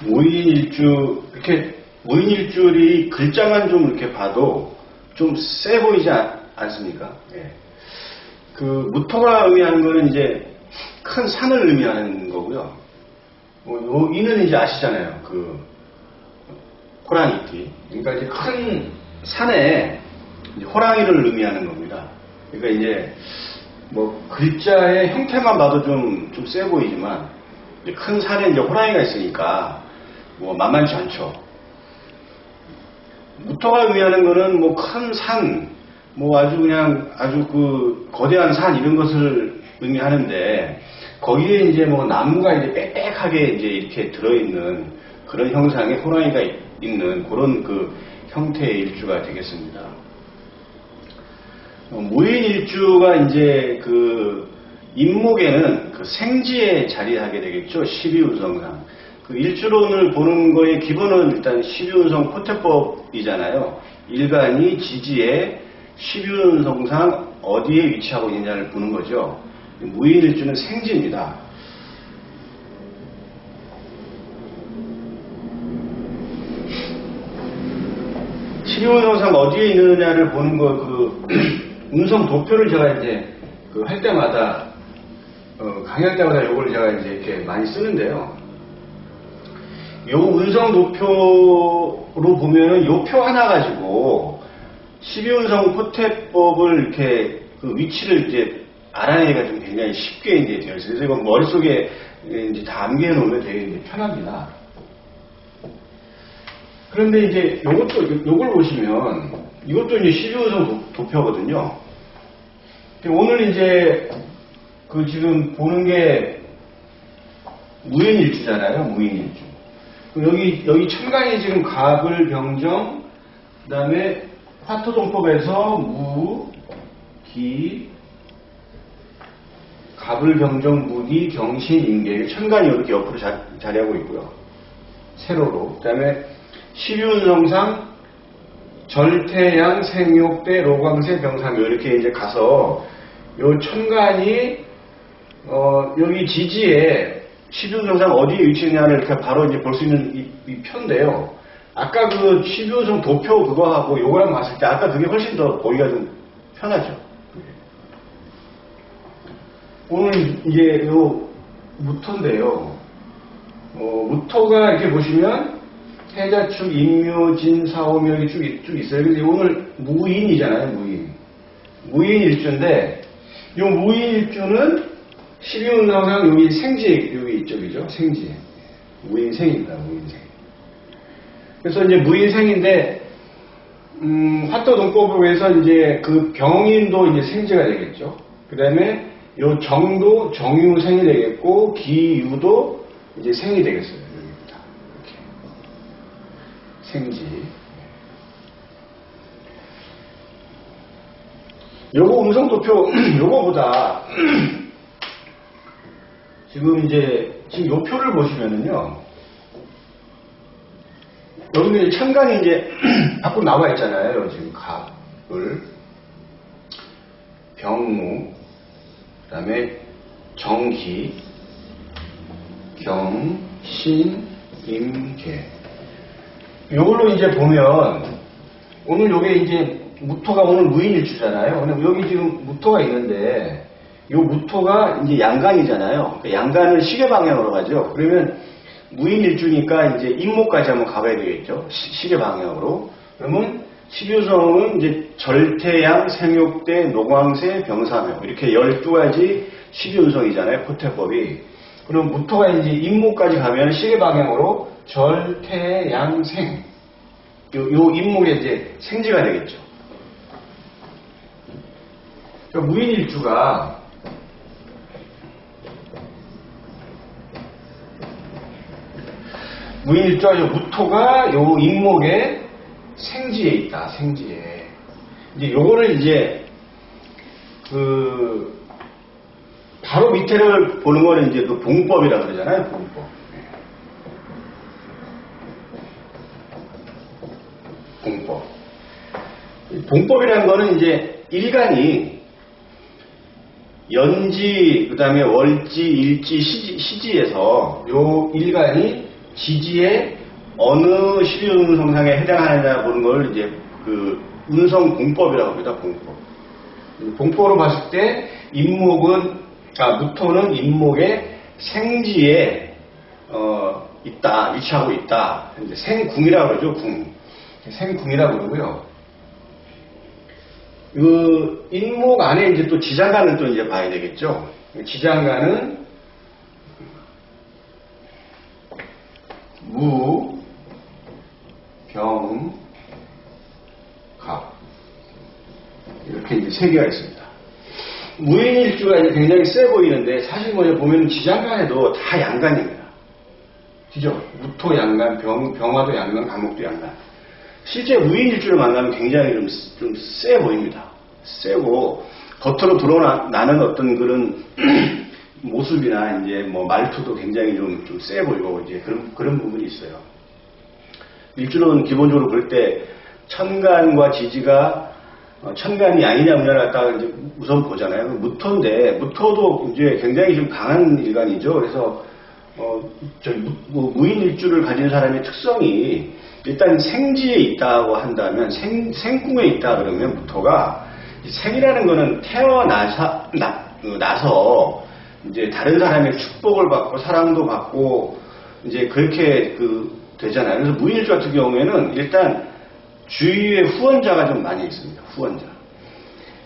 무인일주, 이렇게 무인일주리 글자만 좀 이렇게 봐도 좀 세 보이지 않습니까? 예. 그 무토가 의미하는 거는 이제 큰 산을 의미하는 거고요. 이는 이제 아시잖아요. 그 호랑이띠. 그러니까 이제 큰 산에 이제 호랑이를 의미하는 겁니다. 그러니까 이제 뭐 글자의 형태만 봐도 좀 세 보이지만 이제 큰 산에 이제 호랑이가 있으니까 뭐 만만치 않죠. 무토가 의미하는 거는 뭐 큰 산, 뭐 아주 그냥 아주 그 거대한 산 이런 것을 의미하는데 거기에 이제 뭐 나무가 이제 빽빽하게 이제 이렇게 들어있는 그런 형상의 호랑이가 있는 그런 그 형태의 일주가 되겠습니다. 무인일주가 이제 그 인목에는 그 생지에 자리하게 되겠죠. 12운성상. 그 일주론을 보는 거의 기본은 일단 12운성 포태법이잖아요. 일간이 지지에 12운성상 어디에 위치하고 있느냐를 보는 거죠. 무인일주는 생지입니다. 십이운성상 어디에 있느냐를 보는 거, 그, 운성 도표를 제가 이제, 그, 할 때마다, 강의할 때마다 요걸 제가 이제 이렇게 많이 쓰는데요. 요 운성 도표로 보면은 요 표 하나 가지고, 12운성 포태법을 이렇게, 그 위치를 이제 알아내기가 좀 굉장히 쉽게 이제 되어 있어요. 그래서 이거 머릿속에 이제 다 암기해 놓으면 되게 이제 편합니다. 그런데 이제 요걸 보시면 이것도 이제 12운성 도표거든요. 오늘 이제 그 지금 보는 게 무인일주잖아요. 무인일주. 여기 천간이 지금 갑을 병정, 그 다음에 화토동법에서 무, 기, 갑을 병정, 무기, 경신, 임계. 천간이 이렇게 옆으로 자리하고 있고요. 세로로. 그 다음에 12운성상 절태양, 생욕대, 로광세, 병상묘 이렇게 이제 가서 요 천간이 여기 지지에 12운성상 어디에 위치했냐를 이렇게 바로 이제 볼 수 있는 이 표인데요. 아까 그 12운성 도표 그거하고 요거랑 봤을 때 아까 그게 훨씬 더 보기가 좀 편하죠. 오늘 이제 요 무토인데요. 무토가 이렇게 보시면 해자축, 인묘,진, 사오묘 이렇게 쭉 있어요. 근데 오늘 무인이잖아요. 무인일주인데 이 무인일주는 12운성상 여기 생지 여기 이쪽이죠. 생지. 무인생입니다. 무인생. 그래서 이제 무인생인데 화토동법에서 이제 그 병인도 이제 생지가 되겠죠. 그 다음에 요 정도 정유생이 되겠고 기유도 이제 생이 되겠어요. 여기부터 이렇게 생지. 요거 음성도표 요거보다 지금 요 표를 보시면은요. 여기는 천간이 이제 밖으로 나와 있잖아요. 지금 갑을 병무 그 다음에 정기, 경, 신, 임계. 요걸로 이제 보면, 오늘 요게 이제 무토가 오늘 무인일주잖아요. 근데 여기 지금 무토가 있는데, 요 무토가 이제 양간이잖아요. 그러니까 양간을 시계방향으로 가죠. 그러면 무인일주니까 이제 임목까지 한번 가봐야 되겠죠. 시계방향으로. 그러면 12운성은 이제 절태양, 생욕대, 노광세, 병사묘 이렇게 12가지 12운성이잖아요. 포태법이. 그럼 무토가 이제 임목까지 가면 시계방향으로 절태양생 요 임목에 이제 생지가 되겠죠. 그러니까 무인일주가 무토가 요 임목에 생지에 있다. 생지에. 이제 요거를 이제 그 바로 밑에를 보는 거는 이제 그 봉법이라고 그러잖아요. 봉법. 봉법. 봉법이라는 거는 이제 일간이 연지, 그 다음에 월지, 일지, 시지에서 요 일간이 지지의 어느 시비운성상에 해당하느냐 보는 걸 이제 그 운성 공법이라고 합니다. 공법. 공법으로 봤을 때 무토는 인목의 생지에 있다, 위치하고 있다. 이제 생궁이라고 그러죠. 궁. 생궁이라고 그러고요. 그 인목 안에 이제 또 지장간을 또 이제 봐야 되겠죠. 지장간은 무, 병, 갑 이렇게 이제 세 개가 있습니다. 무인일주가 이제 굉장히 세 보이는데 사실 보면 지장간에도 다 양간입니다. 그죠? 무토 양간, 병화도 양간, 간목도 양간. 실제 무인일주를 만나면 굉장히 좀 세 보입니다. 세고 겉으로 드러나는 어떤 그런 모습이나 이제 말투도 굉장히 좀 세 보이고 이제 그런 부분이 있어요. 일주는 기본적으로 볼 때 천간과 지지가 천간이 양이냐 음냐를 갖다가 이제 우선 보잖아요. 무토인데 무토도 이제 굉장히 좀 강한 일간이죠. 그래서 무인일주를 가진 사람의 특성이 일단 생지에 있다고 한다면 생궁에 있다 그러면 무토가 생이라는 거는 태어나서 이제 다른 사람의 축복을 받고 사랑도 받고 이제 그렇게 되잖아요. 그래서 무인일주 같은 경우에는 일단 주위에 후원자가 좀 많이 있습니다. 후원자.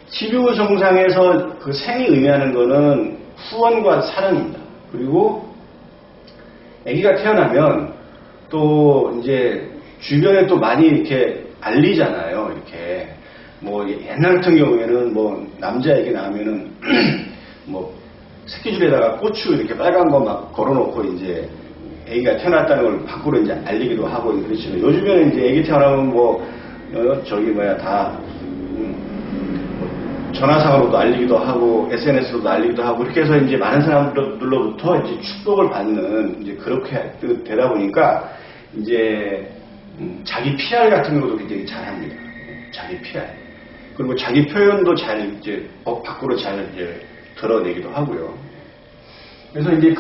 시비운성상에서 그 생이 의미하는 거는 후원과 사랑입니다. 그리고 아기가 태어나면 또 이제 주변에 또 많이 이렇게 알리잖아요. 이렇게 옛날 같은 경우에는 남자에게 낳으면은 새끼줄에다가 고추 이렇게 빨간 거 막 걸어놓고 이제 아기가 태어났다는 걸 밖으로 이제 알리기도 하고 그렇지만 요즘에는 이제 아기 태어나면 다 전화상으로도 알리기도 하고 SNS로도 알리기도 하고 이렇게 해서 이제 많은 사람들로부터 이제 축복을 받는 이제 그렇게 되다 보니까 이제 자기 PR 같은 것도 굉장히 잘합니다. 자기 PR. 그리고 자기 표현도 잘 이제 밖으로 잘 이제 드러내기도 하고요. 그래서 이제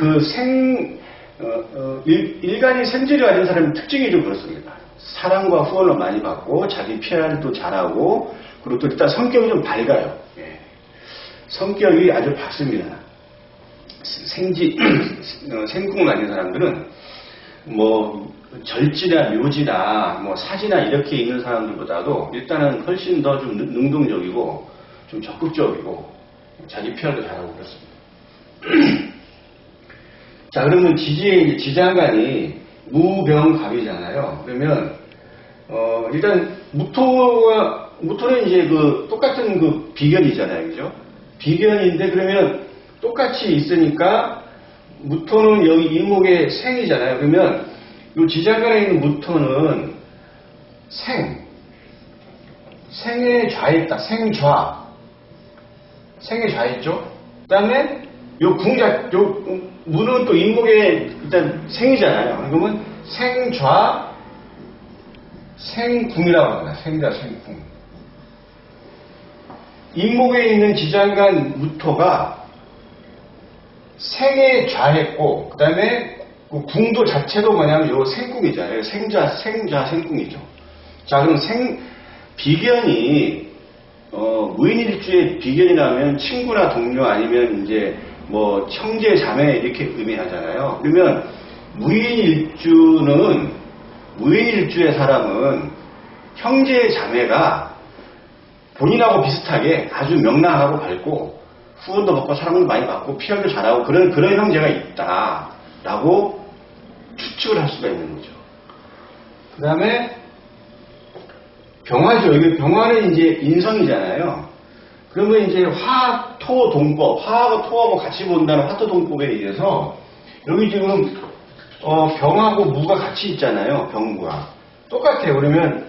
일간이 생지를 가진 사람의 특징이 좀 그렇습니다. 사랑과 후원을 많이 받고 자기 PR도 잘하고 그리고 또 일단 성격이 좀 밝아요. 예. 성격이 아주 밝습니다. 생궁을 가진 사람들은 절지나 묘지나 사지나 이렇게 있는 사람들보다도 일단은 훨씬 더 좀 능동적이고 좀 적극적이고 자기 PR도 잘하고 그렇습니다. 자, 그러면 지지의 지장간이 무병갑이잖아요. 그러면 일단 무토는 이제 똑같은 비견이잖아요, 그죠? 비견인데 그러면 똑같이 있으니까 무토는 여기 이목의 생이잖아요. 그러면 이 지장간에 있는 무토는 생에 좌했다. 생에 좌했죠. 그 다음에 요 무는 또 인목의 일단 생이잖아요. 그러면 생좌, 생궁이라고 합니다. 생좌, 생궁. 인목에 있는 지장간 무토가 생에 좌했고, 그 다음에 궁도 자체도 뭐냐면 요 생궁이잖아요. 생좌, 생궁이죠. 자, 그럼 비견이 무인일주의 비견이라면 친구나 동료 아니면 이제 형제 자매 이렇게 의미하잖아요. 그러면 무인일주의 사람은 형제 자매가 본인하고 비슷하게 아주 명랑하고 밝고 후원도 받고 사랑도 많이 받고 PR도 잘하고 그런 형제가 있다라고 추측을 할 수가 있는 거죠. 그 다음에 병화죠. 이게 병화는 이제 인성이잖아요. 그러면 이제 화토동법, 화하고 토하고 같이 본다는 화토동법에 의해서 여기 지금 병하고 무가 같이 있잖아요. 병무가 똑같아요. 그러면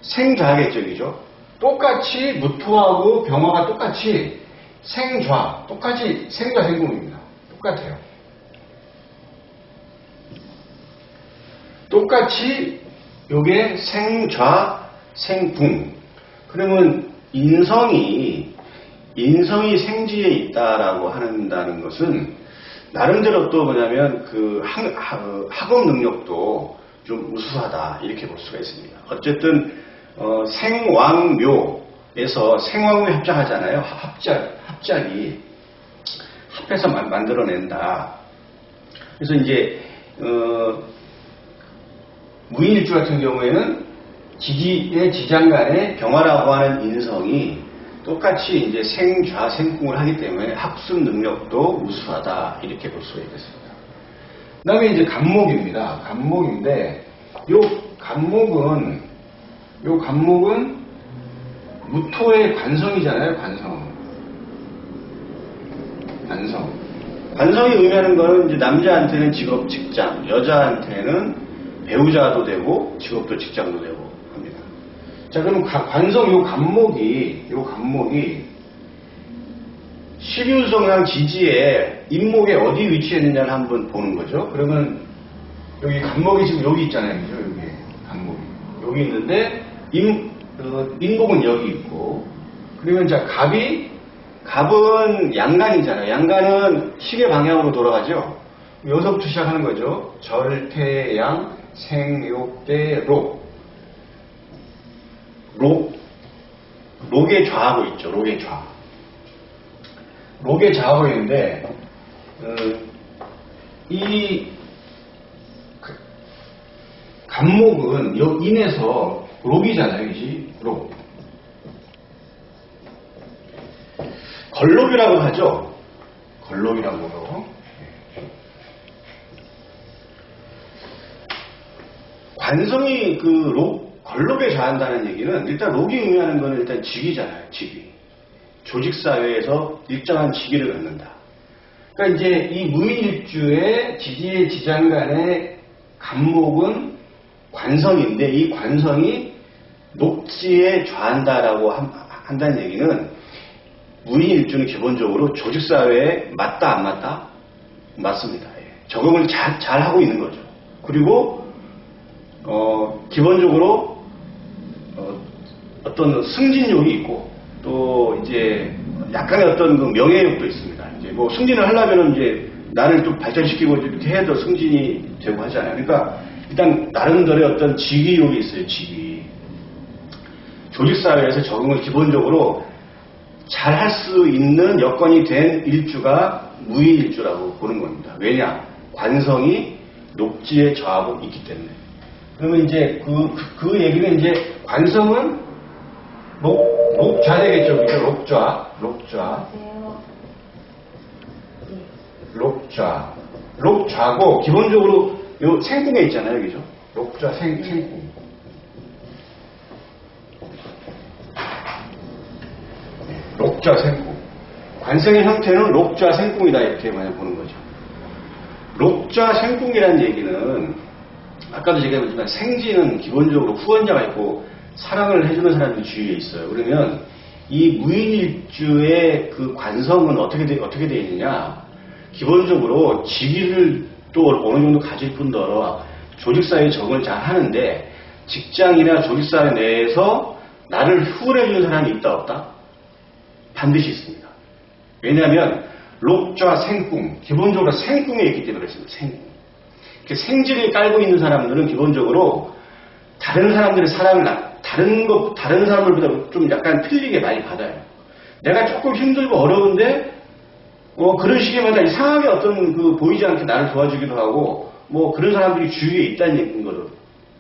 생좌겠죠, 그죠? 똑같이 무토하고 병화가 똑같이 생좌, 똑같이 생좌 생궁입니다. 똑같아요. 똑같이 요게 생좌 생궁. 그러면 인성이 생지에 있다라고 한다는 것은 나름대로 또 뭐냐면 그 학업 능력도 좀 우수하다 이렇게 볼 수가 있습니다. 어쨌든 생왕묘에서 생왕묘 합작하잖아요. 합작이 합해서 만들어낸다. 그래서 이제 무인일주 같은 경우에는 지지의 지장간의 병화라고 하는 인성이 똑같이 이제 생좌생궁을 하기 때문에 학습 능력도 우수하다 이렇게 볼 수가 있겠습니다. 그다음에 이제 간목입니다. 간목인데 요 간목은 무토의 관성이잖아요. 관성이 의미하는 거는 이제 남자한테는 직업, 직장, 여자한테는 배우자도 되고 직업도 직장도 되고 합니다. 자, 그럼 관성 요 간목이 12운성상 지지에 인목에 어디 위치했느냐를 한번 보는 거죠. 그러면 여기 간목이 지금 여기 있잖아요. 그죠? 여기 간목이 여기 있는데 인목은 여기 있고, 그러면 자 갑은 양간이잖아요. 양간은 시계 방향으로 돌아가죠. 여기서부터 시작하는 거죠. 절태양 생욕대 록에 좌하고 있죠. 록에 좌하고 있는데 이 간목은 인에서 록이잖아요. 그지? 록. 걸록이라고 하죠. 걸록이라고요. 관성이 걸록에 좌한다는 얘기는 일단 록이 의미하는 거는 일단 직위잖아요. 직위. 조직사회에서 일정한 직위를 갖는다. 그러니까 이제 이 무인일주의 지지의 지장간의 간목은 관성인데 이 관성이 녹지에 좌한다라고 한다는 얘기는 무인일주는 기본적으로 조직사회에 맞다 안 맞다? 맞습니다. 적응을 잘 하고 있는 거죠. 그리고 기본적으로 어떤 승진욕이 있고 또 이제 약간의 어떤 그 명예욕도 있습니다. 이제 뭐 승진을 하려면은 이제 나를 좀 발전시키고 이렇게 해도 승진이 되고 하잖아요. 그러니까 일단 나름대로의 어떤 직위욕이 있어요. 직위. 조직사회에서 적응을 기본적으로 잘 할 수 있는 여건이 된 일주가 무인일주라고 보는 겁니다. 왜냐? 관성이 녹지에 좌하고 있기 때문에. 그러면 이제 그 얘기는 이제 관성은 녹좌되겠죠. 녹좌고 기본적으로 요 생궁에 있잖아요. 그죠? 녹좌 생궁. 녹좌생궁. 관성의 형태는 녹좌생궁이다 이렇게 만약 보는 거죠. 녹좌생궁이라는 얘기는 아까도 얘기했지만 생지는 기본적으로 후원자가 있고 사랑을 해주는 사람이 주위에 있어요. 그러면 이 무인일주의 그 관성은 어떻게 되어 있느냐? 기본적으로 직위를 또 어느 정도 가질 뿐더러 조직사회에 적응을 잘 하는데 직장이나 조직사회 내에서 나를 후원해주는 사람이 있다 없다? 반드시 있습니다. 왜냐하면 록좌 생궁, 기본적으로 생궁에 있기 때문에 그렇습니다. 생궁. 생지를 깔고 있는 사람들은 기본적으로 다른 사람들의 사랑을 다른 사람들보다 좀 약간 틀리게 많이 받아요. 내가 조금 힘들고 어려운데 그런 시기마다 이상하게 어떤 보이지 않게 나를 도와주기도 하고 그런 사람들이 주위에 있다는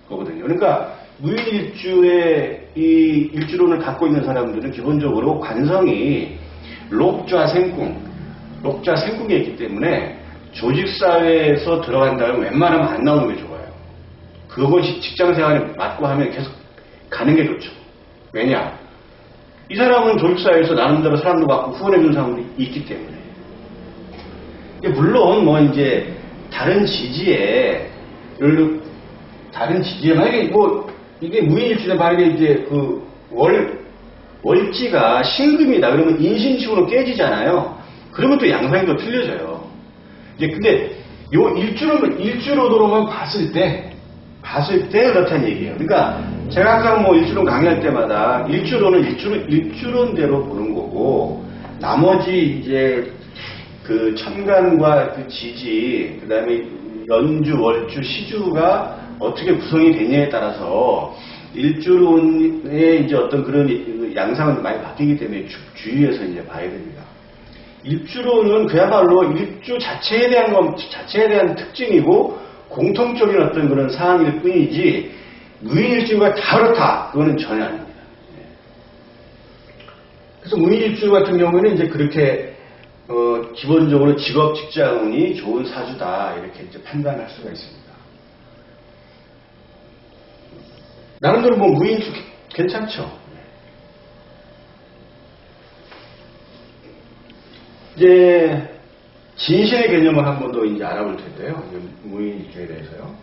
거거든요. 그러니까 무인일주의 이 일주론을 갖고 있는 사람들은 기본적으로 관성이 록좌생궁에 있기 때문에 조직사회에서 들어간다면 웬만하면 안 나오는 게 좋아요. 그것이 직장생활에 맞고 하면 계속 가는 게 좋죠. 왜냐? 이 사람은 조직사회에서 나름대로 사람도 받고 후원해주는 사람들이 있기 때문에. 물론 이제 다른 지지에 만약에 이게 무인일주에 만약에 이제 월지가 신금이다 그러면 인신축으로 깨지잖아요. 그러면 또 양상이 또 틀려져요. 근데 요 일주로만 봤을 때 그렇다는 얘기예요. 그러니까 제가 항상 일주론 강의할 때마다 일주론은 일주론대로 보는 거고 나머지 이제 그 천간과 그 지지, 그 다음에 연주, 월주, 시주가 어떻게 구성이 되냐에 따라서 일주론의 이제 어떤 그런 양상은 많이 바뀌기 때문에 주의해서 이제 봐야 됩니다. 일주론은 그야말로 일주 자체에 대한 특징이고 공통적인 어떤 그런 사항일 뿐이지 무인일주가 다 그렇다. 그거는 전혀 아닙니다. 그래서 무인일주 같은 경우는 이제 그렇게 기본적으로 직업 직장운이 좋은 사주다 이렇게 이제 판단할 수가 있습니다. 나름대로 뭐 무인일주 괜찮죠. 이제 진신의 개념을 한 번 더 이제 알아볼 텐데요. 무인일주에 대해서요.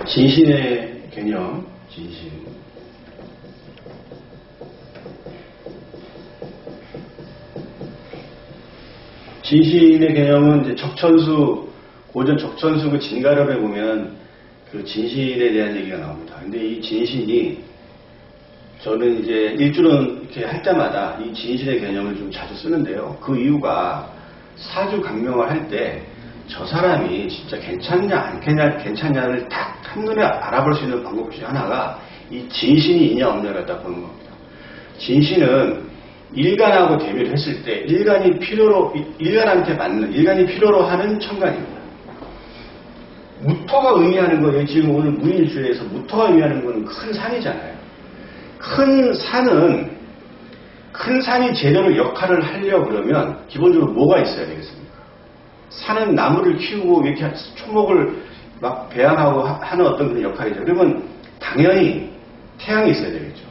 진신의 개념, 진신. 진신의 개념은 이제 고전 적천수 그 진가럽에 보면 그 진신에 대한 얘기가 나옵니다. 근데 이 진신이 저는 이제 일주론 이렇게 할 때마다 이 진신의 개념을 좀 자주 쓰는데요. 그 이유가 사주 강명을 할 때 저 사람이 진짜 괜찮냐 안 괜찮냐를 딱 한눈에 알아볼 수 있는 방법 중에 하나가 이 진신이 있냐 없냐를 딱 보는 겁니다. 진신은 일간하고 대비를 했을 때 일간이 필요로 하는 천간입니다. 무토가 의미하는 거예요. 지금 오늘 무인일주에서 무토가 의미하는 건 큰 산이잖아요. 큰 산이 제대로 역할을 하려고 그러면 기본적으로 뭐가 있어야 되겠습니까? 산은 나무를 키우고 이렇게 초목을 막 배양하고 하는 어떤 그런 역할이죠. 그러면 당연히 태양이 있어야 되겠죠.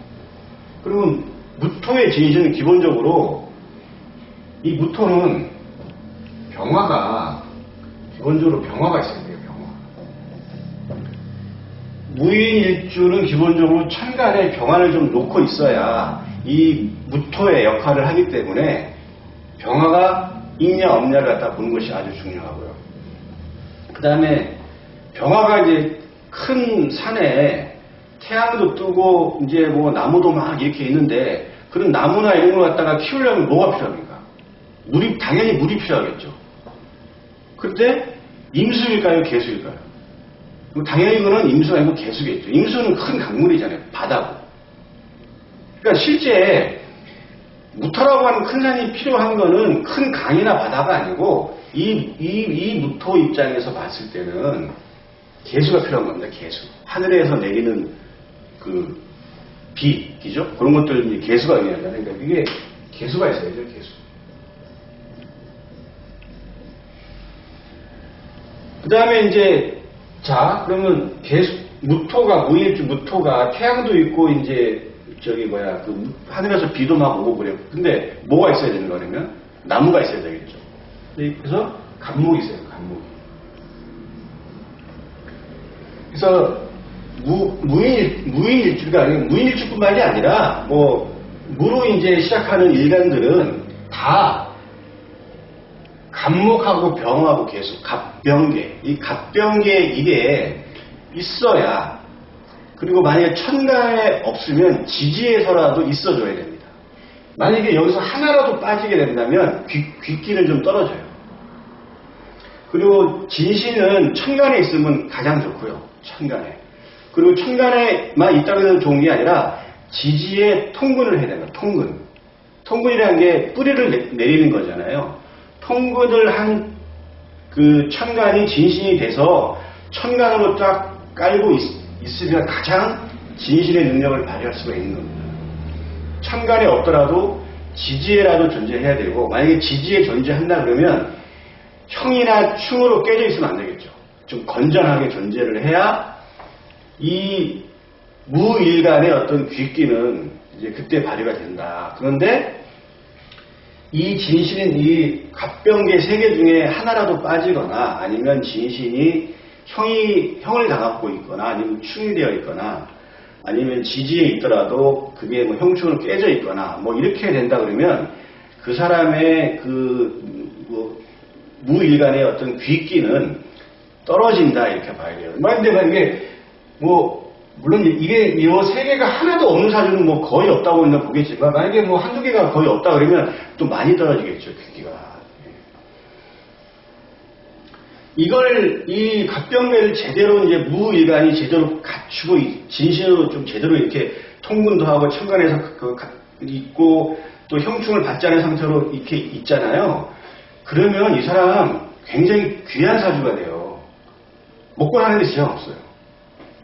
그러면 무토의 진신은 기본적으로 이 무토는 기본적으로 병화가 있어야 돼요. 무인일주는 기본적으로 천간에 병화를 좀 놓고 있어야 이 무토의 역할을 하기 때문에 병화가 있냐 없냐를 갖다 보는 것이 아주 중요하고요. 그 다음에 병화가 이제 큰 산에 태양도 뜨고 이제 뭐 나무도 막 이렇게 있는데 그런 나무나 이런 걸 갖다가 키우려면 뭐가 필요합니까? 당연히 물이 필요하겠죠. 그런데 임수일까요? 개수일까요? 당연히 이거는 임수가 아니고 개수겠죠. 임수는 큰 강물이잖아요. 바다고. 그러니까 실제 무토라고 하는 큰 산이 필요한 거는 큰 강이나 바다가 아니고 이 무토 입장에서 봤을 때는 개수가 필요한 겁니다. 개수. 하늘에서 내리는 그 비죠? 그런 것들 개수가 의미하잖아요. 그러니까 이게 개수가 있어야죠. 개수. 그 다음에 이제 그러면 무인일주 무토가 태양도 있고 이제 하늘에서 비도 막 오고 그래요. 근데 뭐가 있어야 되는 거냐면 나무가 있어야 되겠죠. 그래서 간목이 있어요. 간목이. 그래서 무인일주가 아니고 무인일주뿐만이 아니라 무로 이제 시작하는 일간들은 다 간목하고 병하고 개수, 갑병계. 이 갑병계 이게 있어야, 그리고 만약에 천간에 없으면 지지에서라도 있어줘야 됩니다. 만약에 여기서 하나라도 빠지게 된다면 귀기는 좀 떨어져요. 그리고 진신은 천간에 있으면 가장 좋고요. 천간에. 그리고 천간에만 있다면 좋은 게 아니라 지지에 통근을 해야 됩니다. 통근. 통근이라는 게 뿌리를 내리는 거잖아요. 통근을 한 그 천간이 진신이 돼서 천간으로 딱 깔고 있으면 가장 진신의 능력을 발휘할 수가 있는 겁니다. 천간에 없더라도 지지에라도 존재해야 되고, 만약에 지지에 존재한다 그러면 형이나 충으로 깨져 있으면 안 되겠죠. 좀 건전하게 존재를 해야 이 무일간의 어떤 귀기는 이제 그때 발휘가 된다. 그런데 이 진신인 이 갑병계 세 개 중에 하나라도 빠지거나 아니면 진신이 형을 당하고 있거나 아니면 충이 되어 있거나 아니면 지지에 있더라도 그게 형충으로 깨져 있거나 이렇게 된다 그러면 그 사람의 무일간의 어떤 귀기는 떨어진다 이렇게 봐야 돼요. 근데 만약에 뭐 물론 이게 이 세 개가 하나도 없는 사주는 뭐 거의 없다고 보겠지만 만약에 뭐 한두 개가 거의 없다 그러면 또 많이 떨어지겠죠 귀기가. 이걸 이 갑병매를 제대로 이제 무일간이 제대로 갖추고 진신으로 좀 제대로 이렇게 통근도 하고 천간에서 있고 또 형충을 받지 않은 상태로 이렇게 있잖아요. 그러면 이 사람 굉장히 귀한 사주가 돼요. 먹고 사는 데 지장 없어요.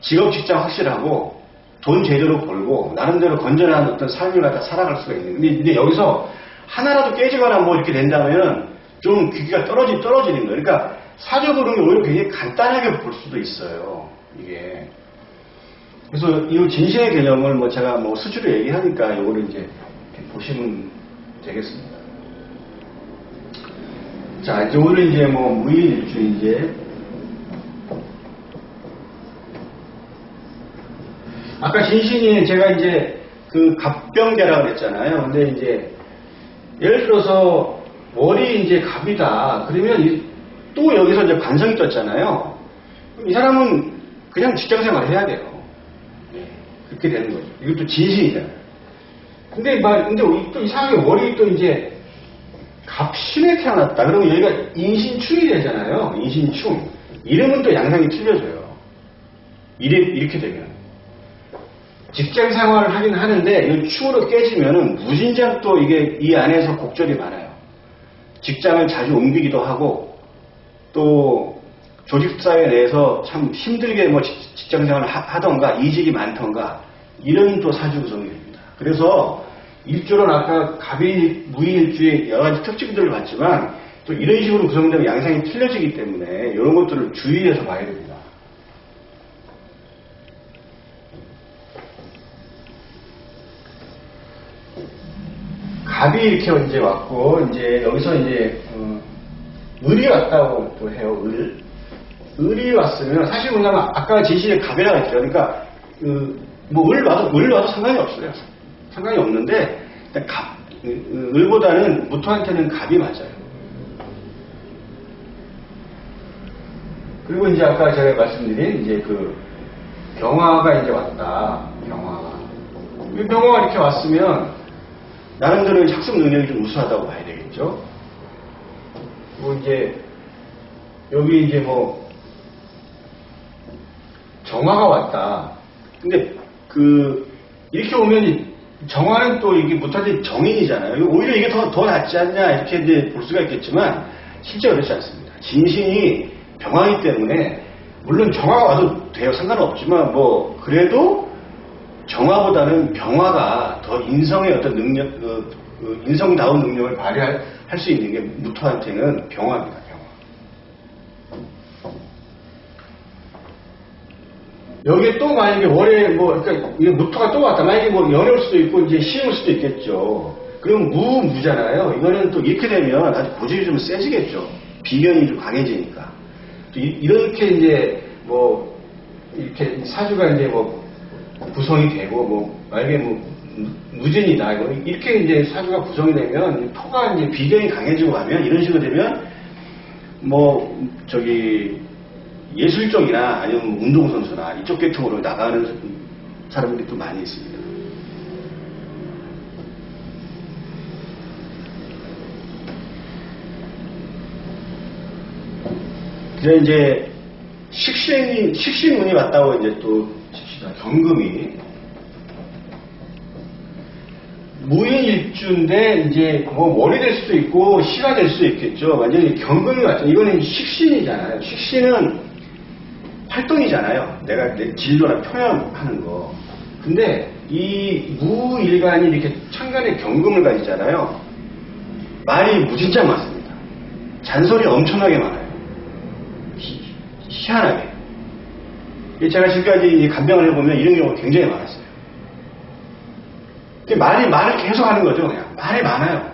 직업 직장 확실하고 돈 제대로 벌고 나름대로 건전한 어떤 삶을 갖다 살아갈 수가 있는. 근데 여기서 하나라도 깨지거나 뭐 이렇게 된다면 좀 귀기가 떨어지는 거예요. 그러니까 사주 보는 게 오히려 굉장히 간단하게 볼 수도 있어요. 이게. 그래서 이 진신의 개념을 뭐 제가 뭐 수주로 얘기하니까 이거를 이제 이렇게 보시면 되겠습니다. 자, 이제 오늘 이제 뭐 무인일주 이제 아까 진신이 제가 이제 그 갑병계라고 그랬잖아요. 근데 이제 예를 들어서 월이 이제 갑이다. 그러면 또 여기서 이제 관성이 떴잖아요. 그럼 이 사람은 그냥 직장 생활을 해야 돼요. 네, 그렇게 되는 거죠. 이것도 진신이잖아요. 근데 또 이상하게 월이 또 이제 갑신에 태어났다. 그러면 여기가 인신충이 되잖아요. 인신충. 이름은 또 양상이 틀려져요. 이렇게 되면. 직장 생활을 하긴 하는데, 이 충으로 깨지면은 무진장 또 이게 이 안에서 곡절이 많아요. 직장을 자주 옮기기도 하고, 또 조직사회 내에서 참 힘들게 뭐 직장 생활을 하던가, 이직이 많던가, 이런 또 사주 구성이 됩니다. 그래서 일조는 아까 갑이 무인일주의 여러 가지 특징들을 봤지만 또 이런 식으로 구성되면 양상이 틀려지기 때문에 이런 것들을 주의해서 봐야 됩니다. 갑이 이렇게 이제 왔고 이제 여기서 이제 을이 왔다고 또 해요. 을이 왔으면 사실 뭐냐면 아까 진실의 갑이라고 했죠. 그러니까 뭐 을 와도 상관이 없어요. 상관이 없는데 을보다는 무토한테는 갑이 맞아요. 그리고 이제 아까 제가 말씀드린 이제 그 병화가 이제 왔다. 병화가 이렇게 왔으면 나름대로 학습 능력이 좀 우수하다고 봐야 되겠죠. 그리고 이제 여기 이제 뭐 정화가 왔다. 근데 이렇게 오면 정화는 또 이게 무토한테 정인이잖아요. 오히려 이게 더 낫지 않냐 이렇게 이제 볼 수가 있겠지만 실제 그렇지 않습니다. 진신이 병화이기 때문에 물론 정화가 와도 돼요. 상관은 없지만 뭐 그래도 정화보다는 병화가 더 인성의 어떤 능력, 인성다운 능력을 발휘할 수 있는 게 무토한테는 병화입니다. 여기에 또 만약에 월에 그러니까 이게 무토가 또 왔다. 만약에 뭐 연애올 수도 있고 이제 시임올 수도 있겠죠. 그럼 무잖아요. 이거는 또 이렇게 되면 아주 고집이 좀 세지겠죠. 비견이 좀 강해지니까. 또 이렇게 이제 뭐 이렇게 사주가 이제 뭐 구성이 되고 뭐 만약에 뭐 무진이다 이렇게 이제 사주가 구성이 되면 토가 이제 비견이 강해지고 가면 이런 식으로 되면 뭐 예술 쪽이나 아니면 운동선수나 이쪽 계통으로 나가는 사람들이 또 많이 있습니다. 그래서 이제 식신운이 왔다고 이제 또 칩시다. 경금이. 무인일주인데 이제 뭐 월이 될 수도 있고 시가 될 수도 있겠죠. 완전히 경금이 왔죠. 이거는 식신이잖아요. 식신은 활동이잖아요. 내가 내 진로나 표현하는 거. 근데 이 무일간이 이렇게 천간에 경금을 가지잖아요. 말이 무진장 많습니다. 잔소리 엄청나게 많아요. 희한하게. 제가 지금까지 간병을 해보면 이런 경우가 굉장히 많았어요. 말을 계속 하는 거죠. 그냥 말이 많아요.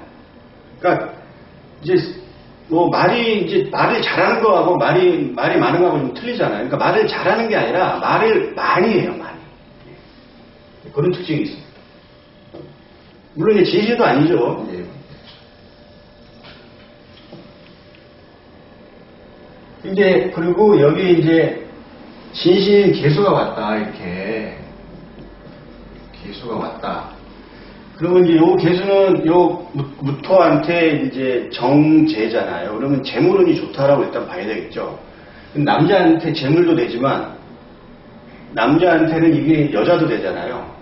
그러니까 이제 뭐 말을 잘하는 거하고 말이 많은 거하고 좀 틀리잖아요. 그러니까 말을 잘하는 게 아니라 말을 많이 해요. 많이. 그런 특징이 있습니다. 물론 이제 진실도 아니죠. 이제 그리고 여기 이제 진신 개수가 왔다 이렇게 개수가 왔다. 그러면 이제 요 개수는 요 무토한테 이제 정제잖아요. 그러면 재물운이 좋다라고 일단 봐야 되겠죠. 남자한테 재물도 되지만 남자한테는 이게 여자도 되잖아요.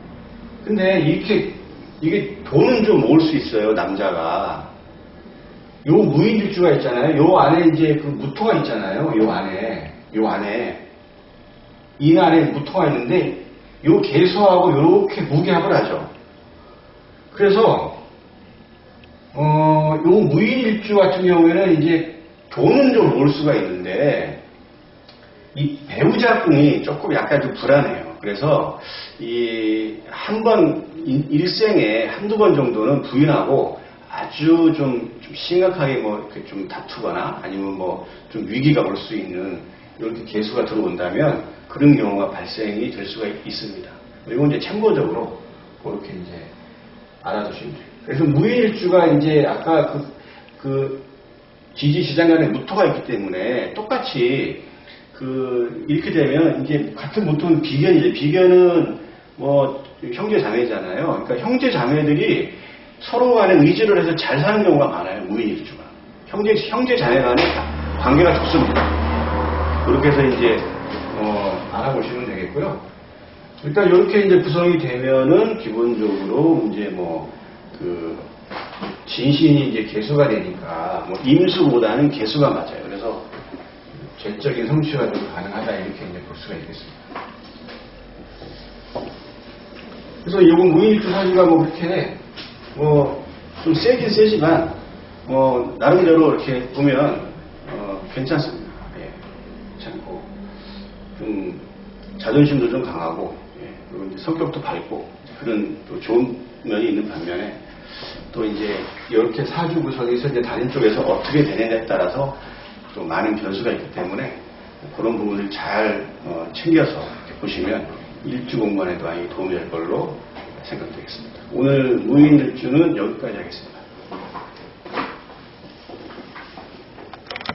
근데 이게 돈은 좀 모을 수 있어요. 남자가 요 무인일주가 있잖아요. 요 안에 이제 그 무토가 있잖아요. 요 안에 인 안에 무토가 있는데 요 개수하고 요렇게 무게합을 하죠. 그래서 요 무인일주 같은 경우에는 이제 돈은 좀 모을 수가 있는데 이 배우자궁이 조금 약간 좀 불안해요. 그래서 이 한 번 일생에 한두 번 정도는 부인하고 아주 좀 심각하게 뭐 이렇게 좀 다투거나 아니면 뭐 좀 위기가 올 수 있는 이렇게 개수가 들어온다면 그런 경우가 발생이 될 수가 있습니다. 이건 이제 참고적으로 그렇게 이제 알아두시면 돼요. 그래서 무인일주가 이제 아까 그 지지지장간에 무토가 있기 때문에 똑같이 이렇게 되면 이제 같은 무토는 비견이죠. 비견은 뭐 형제 자매잖아요. 그러니까 형제 자매들이 서로 간에 의지를 해서 잘 사는 경우가 많아요. 무인일주가. 형제 자매 간에 관계가 좋습니다. 그렇게 해서 이제 알아보시면 되겠고요. 일단 이렇게 이제 구성이 되면은 기본적으로 이제 뭐 진신이 이제 개수가 되니까 뭐 임수보다는 개수가 맞아요. 그래서 죄적인 성취가 좀 가능하다 이렇게 이제 볼 수가 있겠습니다. 그래서 이건 무인일주 사주가 뭐 그렇게 뭐 좀 세긴 세지만 나름대로 이렇게 보면 괜찮습니다. 예, 괜찮고 좀 자존심도 좀 강하고 그리고 이제 성격도 밝고 그런 또 좋은 면이 있는 반면에 또 이제 이렇게 사주 구성에서 이제 다른 쪽에서 어떻게 되느냐에 따라서 또 많은 변수가 있기 때문에 그런 부분을 잘 챙겨서 보시면 일주 공부안에도 많이 도움이 될 걸로 생각되겠습니다. 오늘 무인일주는 여기까지 하겠습니다.